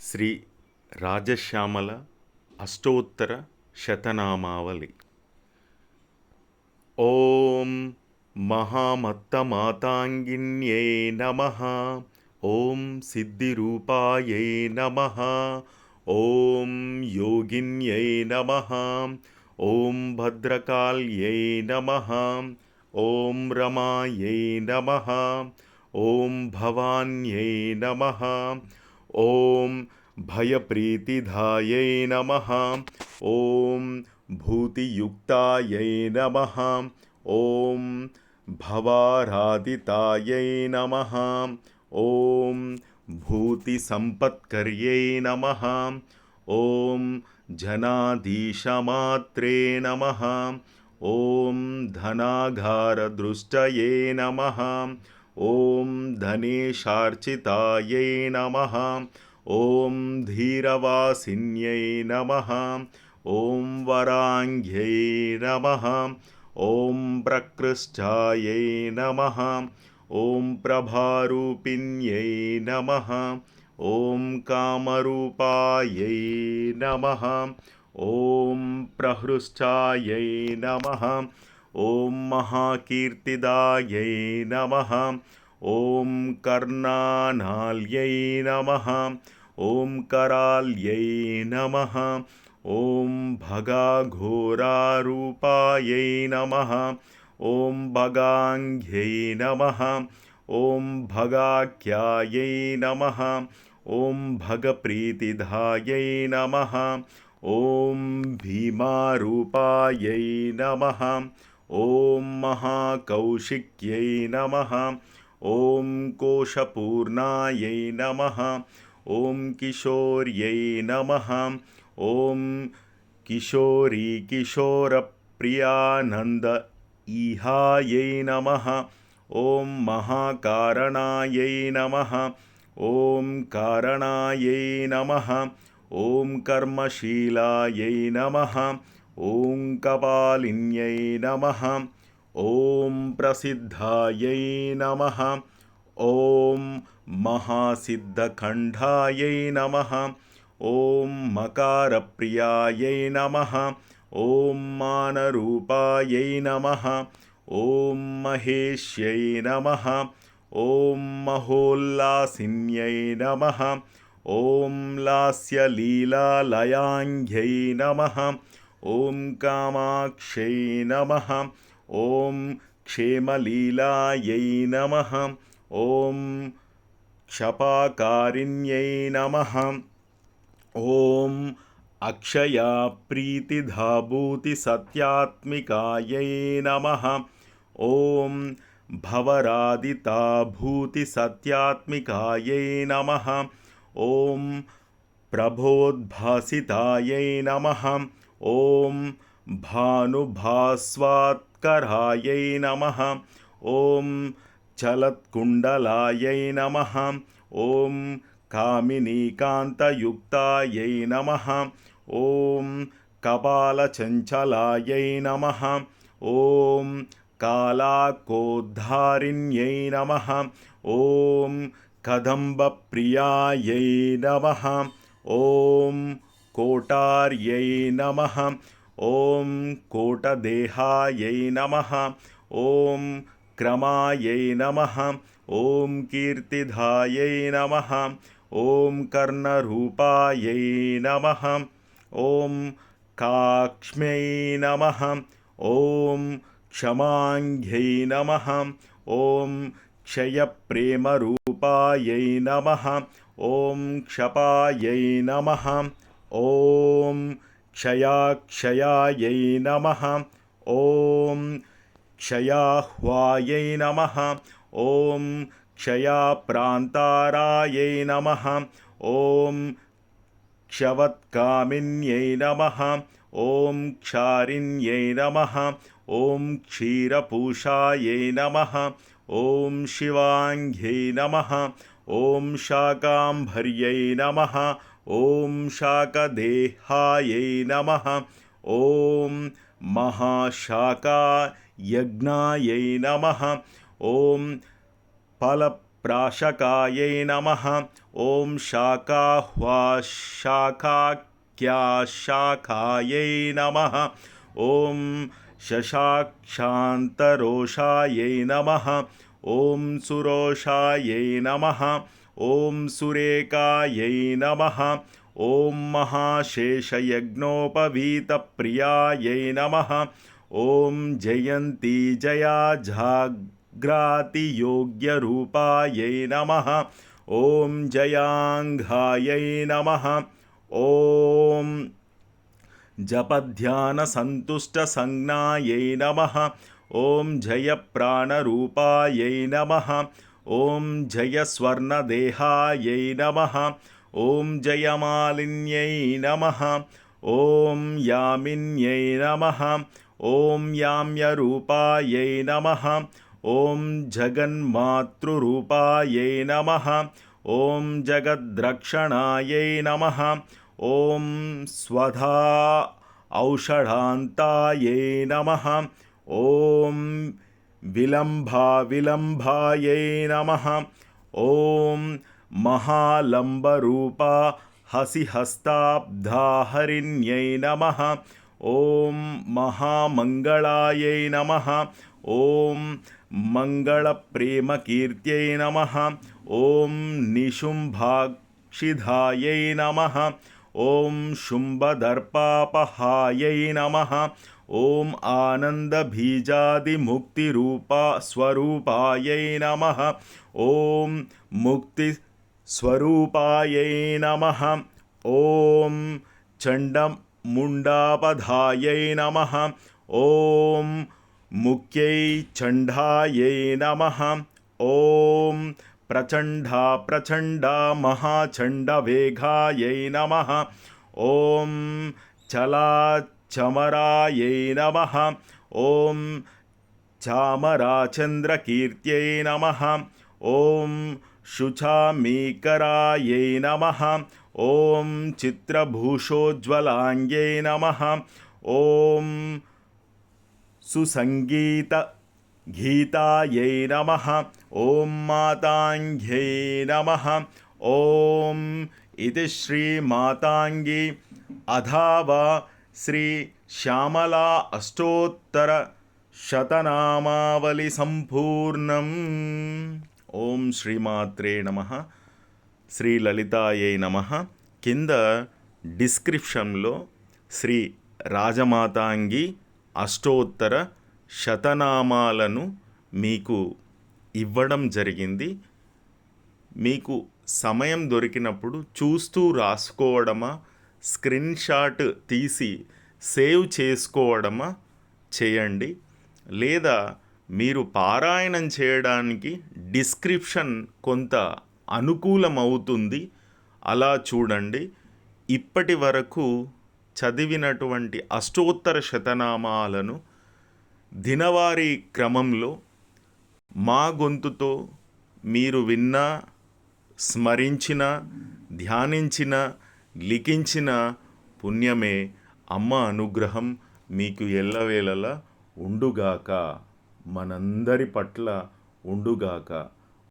శ్రీ రాజశ్యామల అష్టోత్తర శతనామావళి. ఓం మహామత్తమాతాంగిన్యై నమః. ఓం సిద్ధిరూపాయై నమః. ఓం యోగిన్యై నమః. ఓం భద్రకాళ్యై నమః. ఓం రమాయై నమః. ఓం భవాన్యై నమః. ఓం భయప్రీతిదాయై నమః. ఓం భూతియుక్తాయై నమః. ఓం భవారాధితాయై నమః. ఓం భూతిసంపత్కర్యై నమః. ఓం జనాధీశమాత్రే నమః. ఓం ధనాగారదృష్టయే నమః. ఓం ధనేశార్చితాయై నమః. ఓం ధీరవాసిన్యై నమః. ఓం వరాంగ్యై నమః. ఓం ప్రకృష్టాయై నమః. ఓం ప్రభారూపిణ్యై నమః. ఓం కామరూపాయై నమః. ఓం ప్రహృష్టాయై నమః. ఓం మహాకీర్తిదాయై నమః. ఓం కర్ణానాల్యై నమః. ఓం కరాల్యై నమః. ఓం భగాఘోరారూపాయై నమః. ఓం భగాంగ్యై నమః. ఓం భగాఖ్యాయై నమః. ఓం భగప్రీతిదాయై నమః. ఓం భీమారూపాయై నమః. ఓం మహాకౌశిక్యై నమః. ఓం కోశపూర్ణాయై నమః. ఓం కిశోర్యై నమః. ఓం కిశోరీ కిశోరప్రియానంద ఈహాయై నమః. ఓం మహాకారణాయై నమః. ఓం కారణాయై నమః. ఓం కర్మశీలాయై నమః. ఓం కపాలిన్యై నమః. ఓం ప్రసిద్ధాయై నమః. ఓం మహాసిద్ధఖండాయై నమః. ఓం మకారప్రియాయై నమః. ఓం మానరూపాయై నమః. ఓం మహేశ్యై నమః. ఓం మహోల్లాసిన్యై నమః. ఓం లాస్యలీలాలయాంఘ్యై నమః. ఓం కామాక్షై నమః. ఓం క్షేమలీలాయై నమః. ఓం క్షపాకారిణ్యై నమః. ఓం అక్షయాప్రీతిధాభూతి సత్యాత్మికాయై నమః. ఓం భవరాదితాభూతి సత్యాత్మికాయై నమః. ఓం ప్రభోద్భాసితాయై నమః. ఓం భానుభాస్వాత్కరాయై నమః. ఓం చలత్కుండలాయై నమః. ఓం కామినీకాంతయుక్తాయై నమః. ఓం కపాలచంచలాయై నమః. ఓం కాలాకోద్ధారిణ్యై నమః. ఓం కదంబప్రియాయై నమః. ఓం కోటార్యై నమః. ఓం కోటదేహాయై నమః. ఓం క్రమాయై నమః. ఓం కీర్తిదాయై నమః. ఓం కర్ణరూపాయై నమః. ఓం కాక్ష్మ్యై నమః. ఓం క్షమాంఘ్యై నమః. ఓం క్షయప్రేమరూపాయై నమః. ఓం క్షపాయై నమః. ఓం క్షయాక్షయాయై నమః. ఓం క్షయాహ్వాయై నమః. ఓం క్షయాప్రాంతారాయై నమః. ఓం క్షవత్కామిన్యై నమః. ఓం క్షారిణ్యై నమః. ఓం క్షీరపూషాయై నమః. ఓం శివాంఘ్యై నమః. ఓం శాకాంభర్యై నమః. ఓం శాకదేహాయై నమః. ఓం మహాశాకాయజ్ఞాయై నమః. ఓం ఫల प्राशकायै नमः। ॐ शाखाह्वाशाखाख्याशाखायै नमः। ॐ शशाक्षान्तरोषायै नमः। ॐ सुरोषायै नमः। ॐ सुरेकायै नमः। ॐ महाशेषयज्ञोपवीतप्रियायै नमः। ॐ जयन्ती जया जाग्रातियोग्यरूपायै नमः। ॐ जयाङ्घायै नमः। ॐ जपध्यानसन्तुष्टसंज्ञायै नमः। ॐ जयप्राणरूपायै नमः। ॐ जयस्वर्णदेहायै नमः। ॐ जयमालिन्यै नमः। ॐ यामिन्यै नमः। ॐ याम्यरूपायै नमः। ॐ जगन्मातृरूपायै नमः। ॐ जगद्रक्षणायै नमः। ॐ स्वधा औषधान्तायै नमः। ॐ विलम्भायै नमः। ॐ महालम्बरूपा हसिहस्ताब्धाहरिण्यै नमः। ॐ महामङ्गलायै नमः। ॐ मङ्गलप्रेमकीर्त्यै नमः। ॐ निशुम्भाक्षिधायै नमः। ॐ शुम्भदर्पापहायै नमः। ॐ आनन्दबीजादिमुक्तिरूपस्वरूपायै नमः। ॐ मुक्तिस्वरूपायै नमः। ॐ चण्डमुण्डापधायै नमः। ॐ मुख्यै चण्डायै नमः। ॐ प्रचण्डा महाचण्डवेगायै नमः। ॐ चलाचमरायै नमः। ॐ चामराचन्द्रकीर्त्यै नमः। ॐ शुचामीकरायै नमः। ॐ चित्रभूषोज्ज्वलाङ्ग्यै नमः। ॐ सुसङ्गीतगीतायै नमः। ॐ माताङ्ग्यै नमः। ॐ इति श्रीमाताङ्गी अथाव श्रीश्यामला अष्टोत्तरशतनामावलिसम्पूर्णम्। ఓం శ్రీమాత్రే నమః. శ్రీ లలితాయై నమః. కింద డిస్క్రిప్షన్లో శ్రీ రాజమాతాంగి అష్టోత్తర శతనామాలను మీకు ఇవ్వడం జరిగింది. మీకు సమయం దొరికినప్పుడు చూస్తూ రాసుకోవడమా, స్క్రీన్ షాట్ తీసి సేవ్ చేసుకోవడమా చేయండి. లేదా మీరు పారాయణం చేయడానికి డిస్క్రిప్షన్ కొంత అనుకూలమవుతుంది, అలా చూడండి. ఇప్పటి వరకు చదివినటువంటి అష్టోత్తర శతనామాలను దినవారీ క్రమంలో మా గొంతుతో మీరు విన్నా, స్మరించిన, ధ్యానించిన, లిఖించిన పుణ్యమే. అమ్మ అనుగ్రహం మీకు ఎల్లవేళలా ఉండుగాక, మనందరి పట్ల ఉండుగాక.